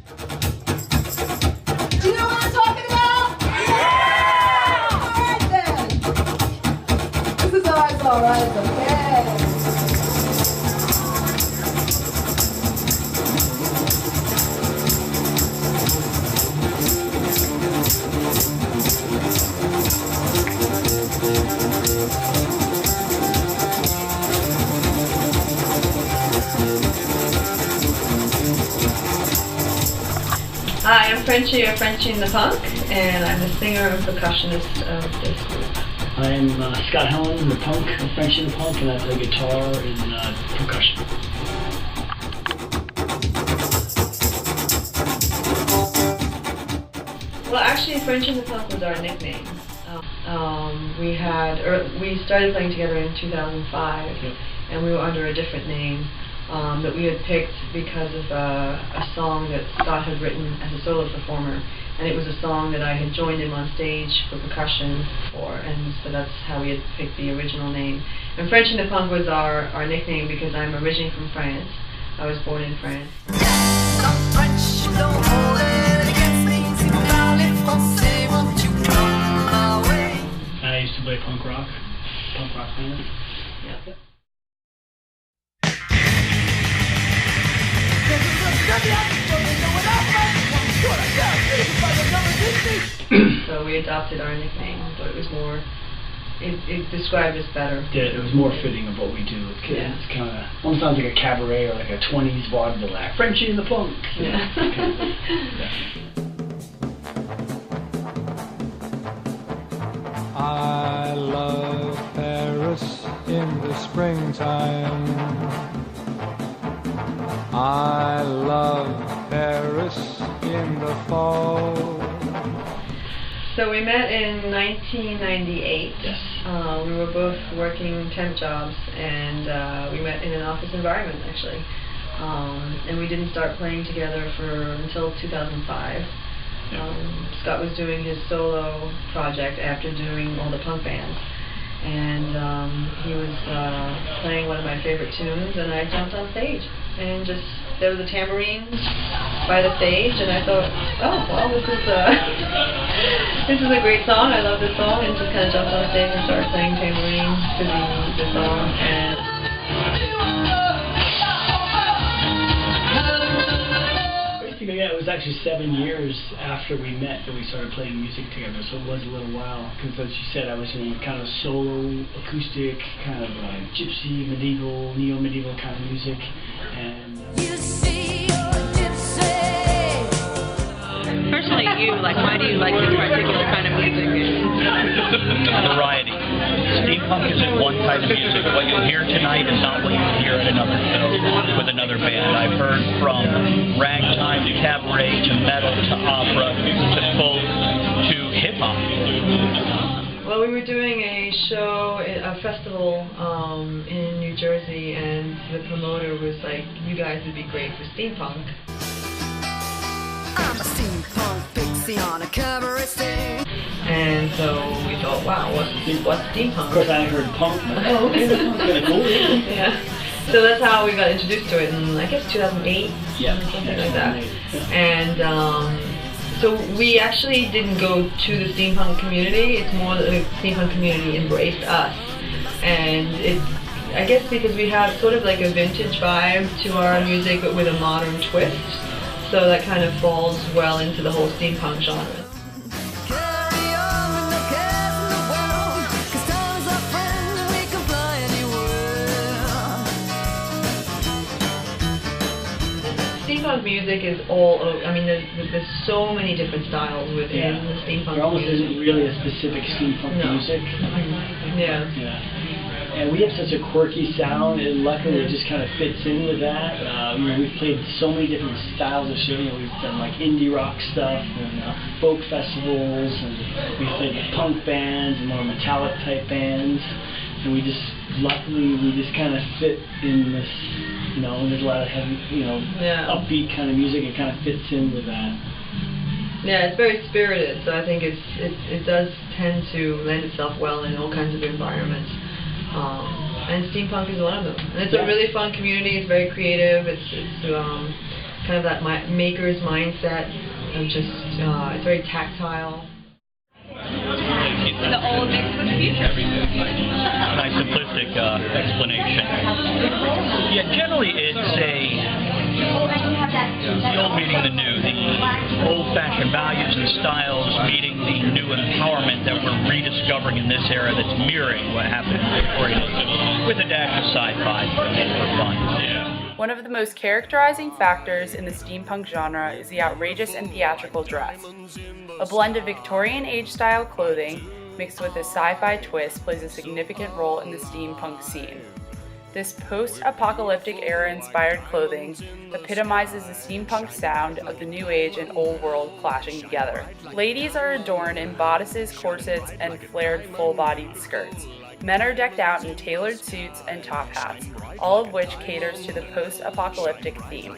Do you know what I'm talking about? Yeah! Alright then. This is alright, okay. Hi, I'm Frenchie or Frenchie in the Punk, and I'm the singer and percussionist of this group. I'm Scott Helen, the punk, Frenchie in the Punk, and I play guitar and percussion. Well, actually, Frenchie in the Punk was our nickname. We started playing together in 2005, Yep. and we were under a different name that we had picked because of a song that Scott had written as a solo performer, and it was a song that I had joined him on stage for percussion for, and so that's how we had picked the original name. And Frenchie in the Punk was our nickname because I'm originally from France. I was born in France. I used to play punk rock band. Yeah. So we adopted our nickname, but it was more, it described us better. Yeah, it was more fitting of what we do. Yeah. It's kind of, almost sounds like a cabaret or like a 20s vaudeville act. Frenchie in the Punk. Yeah. I love Paris in the springtime. I love Paris in the fall. So we met in 1998. Yes. We were both working temp jobs, and we met in an office environment, actually. And we didn't start playing together until 2005. Scott was doing his solo project after doing all the punk bands, and he was playing one of my favorite tunes, and I jumped on stage, and there was a tambourine by the stage, and I thought, oh well, this is a great song. I love this song, and just kind of jumped on stage and started playing tambourine to the song. And yeah, it was actually 7 years after we met that we started playing music together, so it was a little while, because as you said, I was in kind of solo, acoustic, kind of gypsy, medieval, neo-medieval kind of music, and... Personally, why do you like this particular kind of music? Variety. Steampunk isn't one kind of music. What you'll hear tonight is not what you'll hear at another show with another band. I've heard from ragtime to cabaret to metal to opera to folk to hip-hop. well, we were doing a show, a festival in New Jersey, and the promoter was like, you guys would be great for Steampunk. I'm a steampunk pixie on a cabaret stage. And so we thought, wow, what's steampunk? Of course, I heard punk. Oh, okay, that sounds kind of cool. Yeah. So that's how we got introduced to it in, I guess, 2008? Yeah. Something like that. Yeah. And so we actually didn't go to the steampunk community. It's more that the steampunk community embraced us. And it's, I guess because we have sort of like a vintage vibe to our music, but with a modern twist. So that kind of falls well into the whole steampunk genre. Steampunk music is all over. I mean, there's so many different styles within the steampunk There almost music. isn't really a specific steampunk music. Yeah. Yeah. And we have such a quirky sound, and luckily it just kind of fits in with that. We've played so many different styles of shit. We've done like indie rock stuff and folk festivals, and we've played with punk bands and more metallic type bands. And luckily we just kind of fit in this, there's a lot of heavy, upbeat kind of music. It kind of fits in with that. Yeah, it's very spirited, so I think it does tend to lend itself well in all kinds of environments. And steampunk is one of them. And it's a really fun community. It's very creative. It's kind of that maker's mindset of just, it's very tactile. The old mixed with the future. Nice simplistic explanation. Yeah, generally it's the old meeting the new, the old-fashioned values and styles meeting the new empowerment that we're rediscovering in this era that's mirroring what happened in Victorianism with a dash of sci-fi for fun. Yeah. One of the most characterizing factors in the steampunk genre is the outrageous and theatrical dress. A blend of Victorian age-style clothing mixed with a sci-fi twist plays a significant role in the steampunk scene. This post-apocalyptic era-inspired clothing epitomizes the steampunk sound of the new age and old world clashing together. Ladies are adorned in bodices, corsets, and flared full-bodied skirts. Men are decked out in tailored suits and top hats, all of which caters to the post-apocalyptic theme.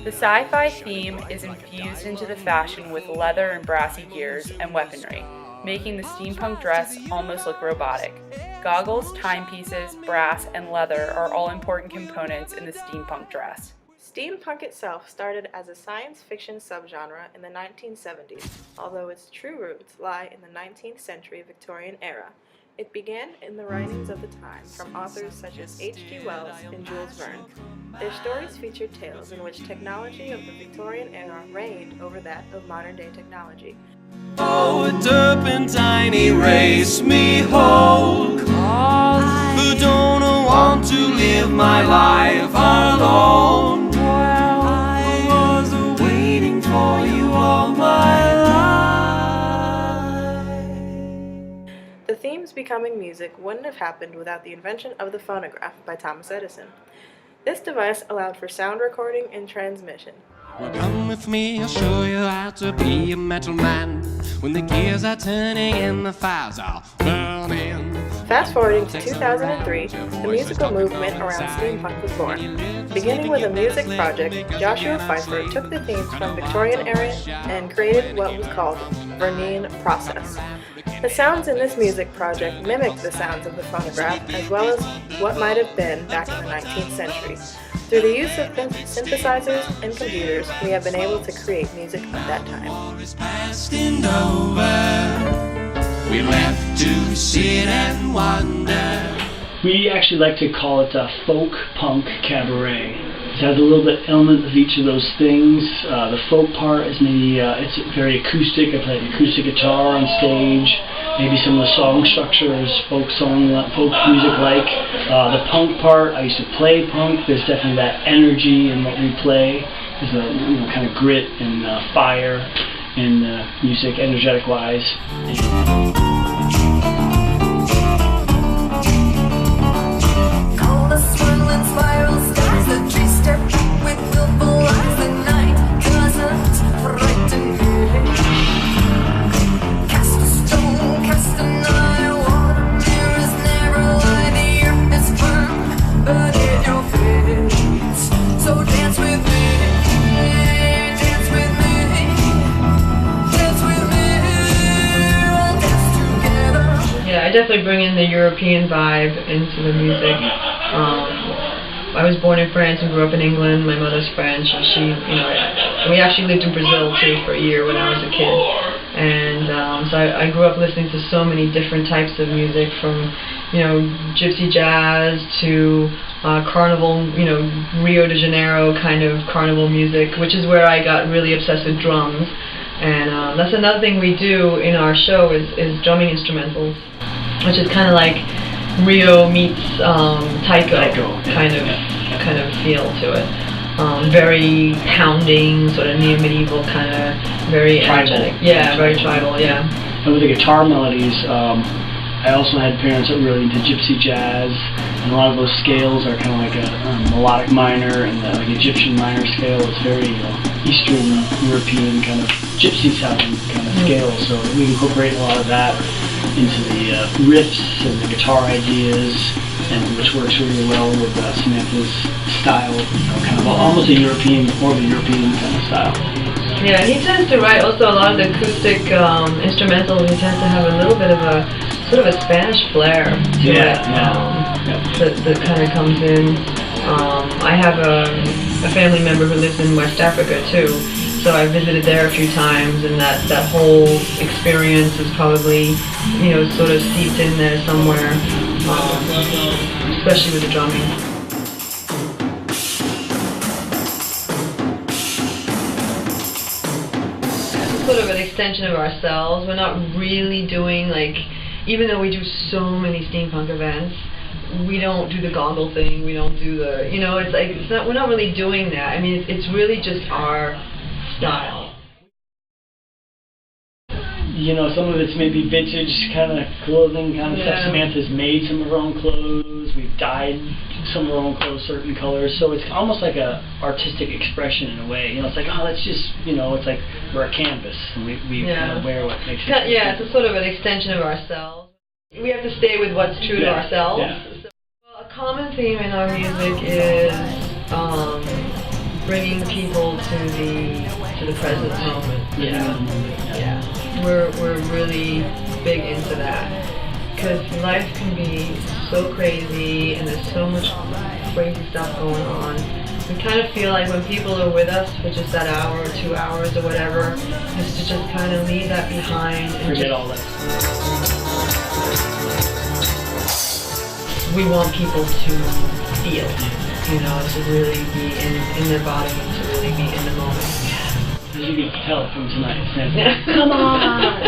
The sci-fi theme is infused into the fashion with leather and brassy gears and weaponry, making the steampunk dress almost look robotic. Goggles, timepieces, brass, and leather are all important components in the steampunk dress. Steampunk itself started as a science fiction subgenre in the 1970s, although its true roots lie in the 19th century Victorian era. It began in the writings of the time from authors such as H.G. Wells and Jules Verne. Their stories featured tales in which technology of the Victorian era reigned over that of modern-day technology. Oh, a turpentine race me home, who don't want to live my life alone. I was waiting for you all my life. The themes becoming music wouldn't have happened without the invention of the phonograph by Thomas Edison. This device allowed for sound recording and transmission. Well, come with me, I'll show you how to be a metal man. When the gears are turning and the fires are burning. Fast forwarding to 2003, the musical movement around steampunk was born. Beginning with a music project, Joshua Pfeiffer took the themes from Victorian era and created what was called Vernine process. The sounds in this music project mimicked the sounds of the phonograph as well as what might have been back in the 19th century. Through the use of synthesizers and computers, we have been able to create music of that time. We left to sit and wonder. We actually like to call it a folk punk cabaret. It has a little bit element of each of those things. The folk part is maybe it's very acoustic. I play an acoustic guitar on stage. Maybe some of the song structure is folk music like. The punk part, I used to play punk. There's definitely that energy in what we play. There's a kind of grit and fire in music, energetic wise. I definitely bring in the European vibe into the music. I was born in France and grew up in England. My mother's French, and we actually lived in Brazil too for a year when I was a kid. And so I grew up listening to so many different types of music, from gypsy jazz to carnival, Rio de Janeiro kind of carnival music, which is where I got really obsessed with drums. And that's another thing we do in our show is drumming instrumentals, which is kind of like Rio meets taiko kind of feel to it. Very pounding, sort of neo-medieval kind of, very energetic. Yeah, very tribal, yeah. And with the guitar melodies, I also had parents that were really into gypsy jazz, and a lot of those scales are kind of like a melodic minor and like Egyptian minor scale. It's very Eastern European kind of gypsy sounding kind of scale, so we incorporate a lot of that into the riffs and the guitar ideas, and which works really well with Samantha's style, kind of almost a European, more of a European kind of style. Yeah, he tends to write also a lot of the acoustic instrumentals. He tends to have a little bit of a sort of a Spanish flair to it. That kind of comes in. I have a a family member who lives in West Africa too. So I visited there a few times, and that whole experience is probably, you know, sort of seeped in there somewhere, especially with the drumming. It's sort of an extension of ourselves. We're not really doing, like, even though we do so many steampunk events, we don't do the goggle thing, we don't do the, you know, it's like, we're not really doing that. I mean, it's really just our style. You know, some of it's maybe vintage kind of clothing kind of stuff. Samantha's made some of her own clothes. We've dyed some of our own clothes certain colors. So it's almost like a artistic expression in a way. You know, it's like, oh, let's just, you know, it's like we're a canvas and we kind of wear what makes it. Yeah, it's a sort of an extension of ourselves. We have to stay with what's true to ourselves. Yeah. So, well, a common theme in our music is bringing people to the present moment. Yeah. We're really big into that, because life can be so crazy and there's so much crazy stuff going on. We kind of feel like when people are with us for just that hour or 2 hours or whatever, is to just kind of leave that behind and forget all that. We want people to feel, you know, to really be in their body, to really be in the moment. You can tell from tonight. Yeah. Come on!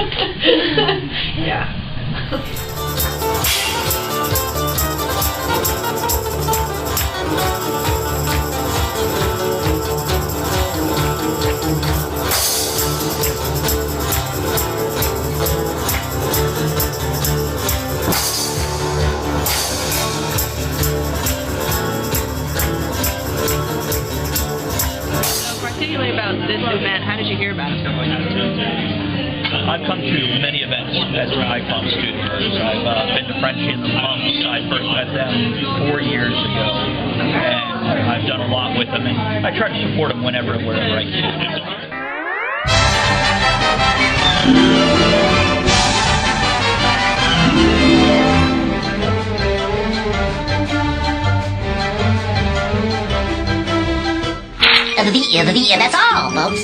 Yeah. Particularly about this event, how did you hear about it? I've come to many events at Icon Studios. I've been to Frenchie and the Punks. I first met them 4 years ago, and I've done a lot with them, and I try to support them wherever I can. The beat, that's all, folks.